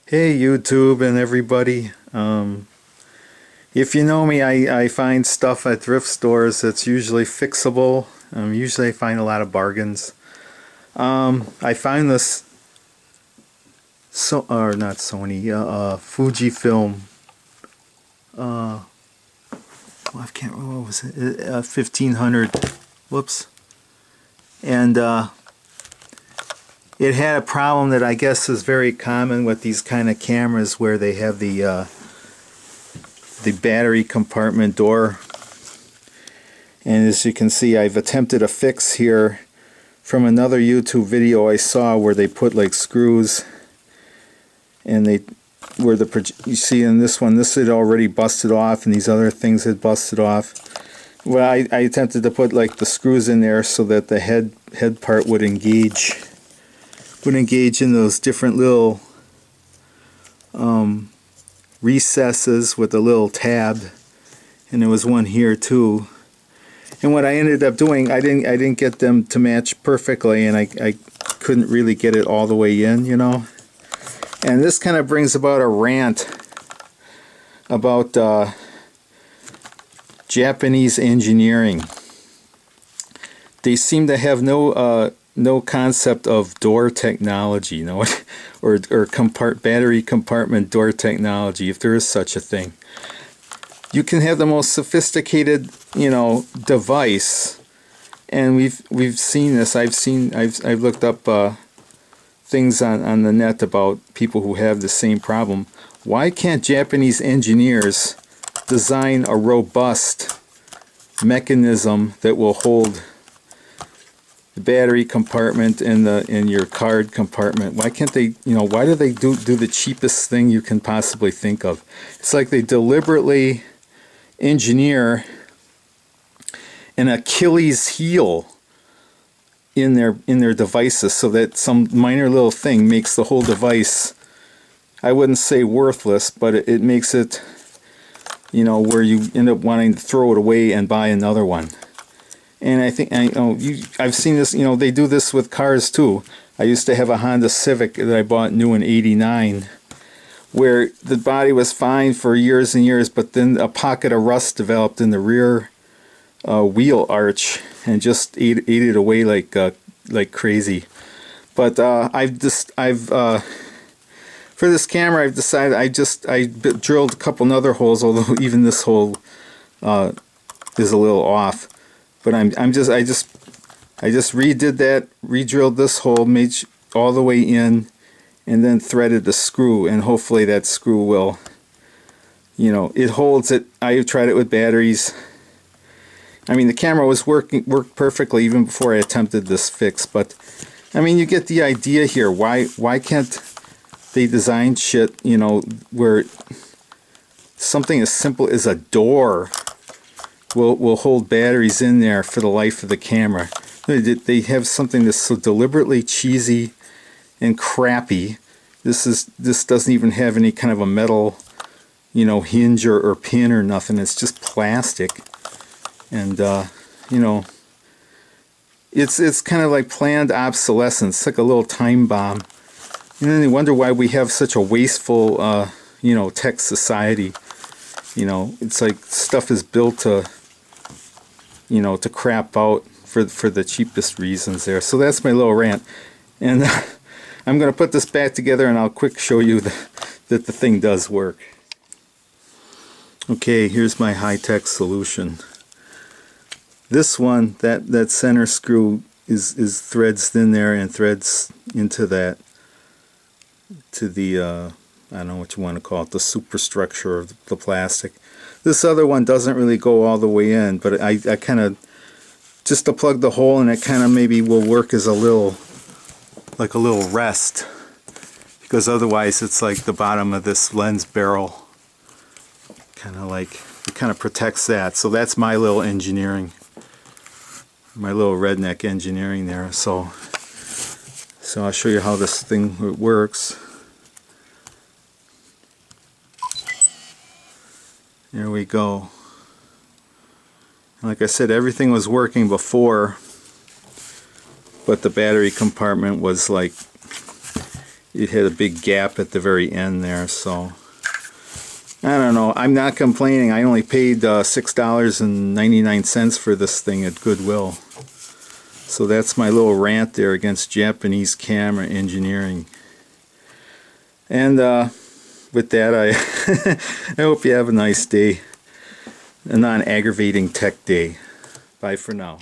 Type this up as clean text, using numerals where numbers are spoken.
Hey YouTube and everybody. If you know me, I find stuff at thrift stores that's usually fixable. Usually I find a lot of bargains. I find this, or not Sony, Fujifilm. I can't remember, what was it? 1500. Whoops. And it had a problem that I guess is very common with these kind of cameras, where they have the battery compartment door. And as you can see, I've attempted a fix here from another YouTube video I saw, where they put like screws, and you see in this one, this had already busted off, and these other things had busted off. Well, I attempted to put like the screws in there so that the head part would engage in those different little recesses with a little tab, and there was one here too. And what I ended up doing, I didn't get them to match perfectly, and I couldn't really get it all the way in, you know. And this kind of brings about a rant about Japanese engineering. They seem to have no concept of door technology, you know, or battery compartment door technology, if there is such a thing. You can have the most sophisticated, you know, device, and we've seen this. I've looked up things on the net about people who have the same problem. Why can't Japanese engineers design a robust mechanism that will hold the battery compartment and your card compartment? Why can't they, you know, why do they do the cheapest thing you can possibly think of? It's like they deliberately engineer an Achilles heel in their devices, so that some minor little thing makes the whole device, I wouldn't say worthless, but it makes it, you know, where you end up wanting to throw it away and buy another one. And I've seen this, you know, they do this with cars too. I used to have a Honda Civic that I bought new in '89, where the body was fine for years and years, but then a pocket of rust developed in the rear wheel arch and just ate it away like crazy. But for this camera, I've decided I drilled a couple other holes, although even this hole is a little off. But I just redid that, redrilled this hole, made all the way in, and then threaded the screw, and hopefully that screw will, you know, it holds it. I tried it with batteries. I mean, the camera worked perfectly even before I attempted this fix, but I mean, you get the idea here. Why can't they design shit, you know, where something as simple as a door will hold batteries in there for the life of the camera? They have something that's so deliberately cheesy and crappy. This doesn't even have any kind of a metal, you know, hinge or pin or nothing. It's just plastic. And you know, it's kind of like planned obsolescence. It's like a little time bomb. And then you wonder why we have such a wasteful you know, tech society. You know, it's like stuff is built to, you know, to crap out for the cheapest reasons there. So that's my little rant. And I'm going to put this back together, and I'll quick show you that the thing does work. Okay, here's my high-tech solution. This one, that center screw is threads in there and threads into that, to the I don't know what you want to call it, the superstructure of the plastic. This other one doesn't really go all the way in, but I kind of, just to plug the hole, and it kind of maybe will work as a little rest, because otherwise it's like the bottom of this lens barrel, kind of like, it kind of protects that. So that's my little engineering, my little redneck engineering there. So I'll show you how this thing works. There we go. Like I said, everything was working before, but the battery compartment was like it had a big gap at the very end there. So I don't know. I'm not complaining. I only paid $6.99 for this thing at Goodwill. So that's my little rant there against Japanese camera engineering. And with that, I I hope you have a nice day, a non-aggravating tech day. Bye for now.